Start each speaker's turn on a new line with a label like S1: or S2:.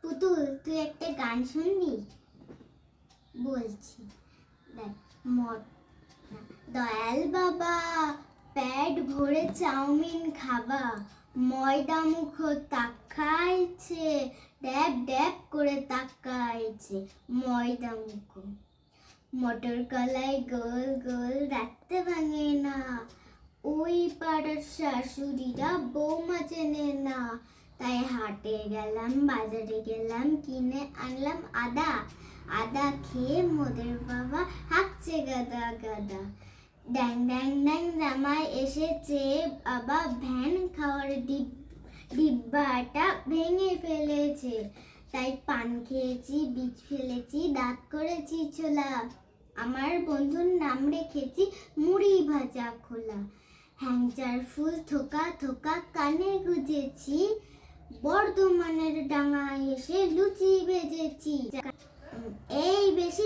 S1: পুতুল, তুই একটা গান শুনবি? বলছি, দেখ। দয়াল বাবা পেট ভরে চাউমিন খাবা, ময়দা মুখ তাকাইছে, ড্যাব ড্যাব করে তাকাইছে ময়দা মুখ। মটর কলাই গোল গোল রাখতে ভাঙে না, ওই পাড়ার শাশুড়িরা বৌমা চেনে না। তাই হাটে গেলাম, বাজারে গেলাম, কিনে আনলাম আদা। আদা খেয়ে মোদের বাবা হাঁকছে গাদা গাদা। ড্যাং ড্যাং ড্যাং জামাই এসেছে, বাবা ভ্যান খাওয়ার ডিব্বাটা ভেঙে ফেলেছে। তাই পান খেয়েছি, বীজ ফেলেছি, দাঁত করেছি ছোলা। আমার বন্ধুর নাম রেখেছি মুড়ি ভাজা খোলা। হ্যাংচার ফুল থোকা থোকা কানে গুজেছি, বর্ধমানের ডাঙায় এসে লুচি ভেজেছি। এই বেশি